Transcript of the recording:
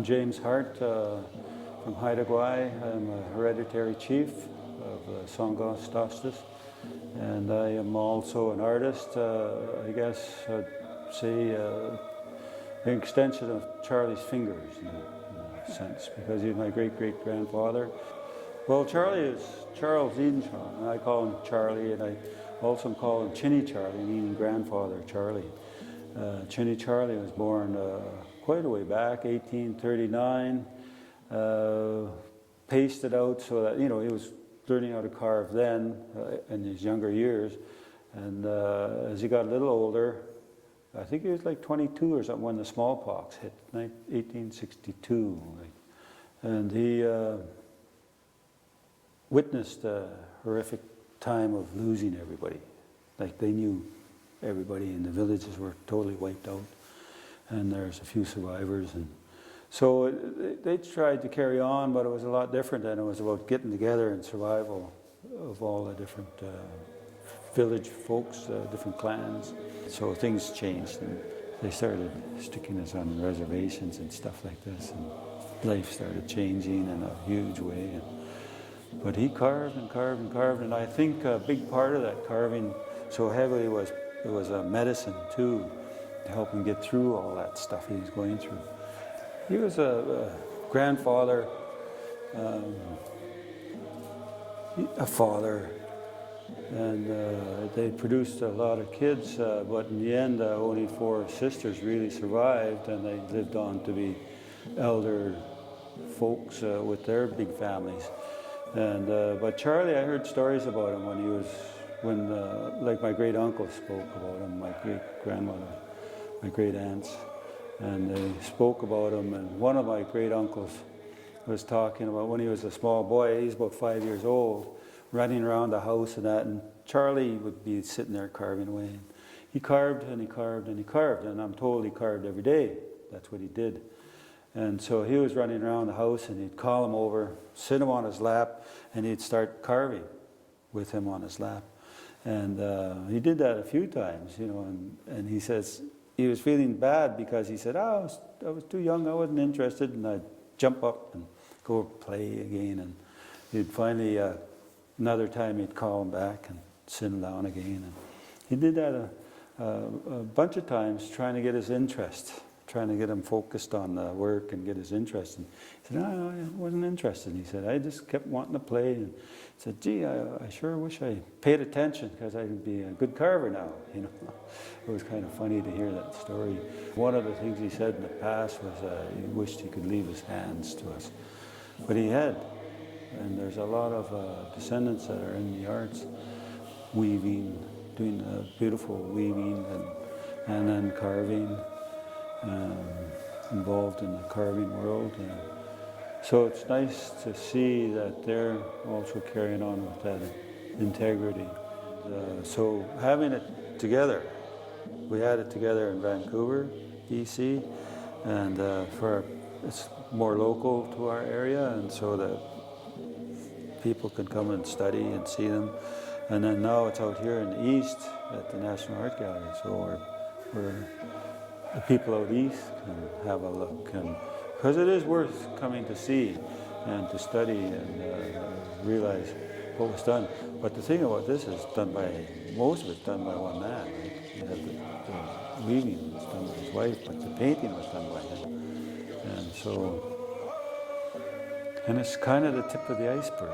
James Hart from Haida Gwaii. I'm a hereditary chief of Songhos Tostas, and I am also an artist. I guess I'd say an extension of Charlie's fingers in a sense, because he's my great-great-grandfather. Well, Charlie is Charles Edenshaw, and I call him Charlie, and I also call him Chinny Charlie, meaning grandfather Charlie. Chinny Charlie was born quite a way back, 1839, pasted out so that, you know, he was learning how to carve then in his younger years. And as he got a little older, I think he was like 22 or something when the smallpox hit, 1862. And he witnessed a horrific time of losing everybody. Like, they knew everybody in the villages were totally wiped out, and there's a few survivors. And so they tried to carry on, but it was a lot different then. It was about getting together and survival of all the different village folks, different clans. So things changed, and they started sticking us on reservations and stuff like this, and life started changing in a huge way. But he carved and carved and carved, and I think a big part of that carving so heavily was it was a medicine too, to help him get through all that stuff he was going through. He was a grandfather, a father, and they produced a lot of kids, but in the end only 4 sisters really survived, and they lived on to be elder folks with their big families. And but Charlie, I heard stories about him when he was, like my great uncle spoke about him, my great grandmother, my great aunts, and they spoke about him. And one of my great uncles was talking about when he was a small boy, he's about 5 years old, running around the house and that, and Charlie would be sitting there carving away. And he carved and he carved and he carved, and I'm told he carved every day. That's what he did. And so he was running around the house, and he'd call him over, sit him on his lap, and he'd start carving with him on his lap. And he did that a few times, you know, and he says he was feeling bad because he said, oh, I was too young, I wasn't interested, and I'd jump up and go play again. And he'd finally, another time he'd call him back and sit him down again. And he did that a bunch of times, trying to get his interest, trying to get him focused on the work and get his interest. And he said, no, I wasn't interested. And he said, I just kept wanting to play. And he said, gee, I sure wish I paid attention, because I'd be a good carver now, you know. It was kind of funny to hear that story. One of the things he said in the past was he wished he could leave his hands to us. But he had. And there's a lot of descendants that are in the arts, weaving, doing beautiful weaving and then carving. Involved in the carving world. So it's nice to see that they're also carrying on with that integrity. So having it together, we had it together in Vancouver, BC, and it's more local to our area, and so that people can come and study and see them. And then now it's out here in the east at the National Art Gallery, so we're the people out east can have a look, and because it is worth coming to see and to study and realize what was done. But the thing about this is done by, most of it's done by one man. Right? You have the weaving was done by his wife, but the painting was done by him. And so, and it's kind of the tip of the iceberg.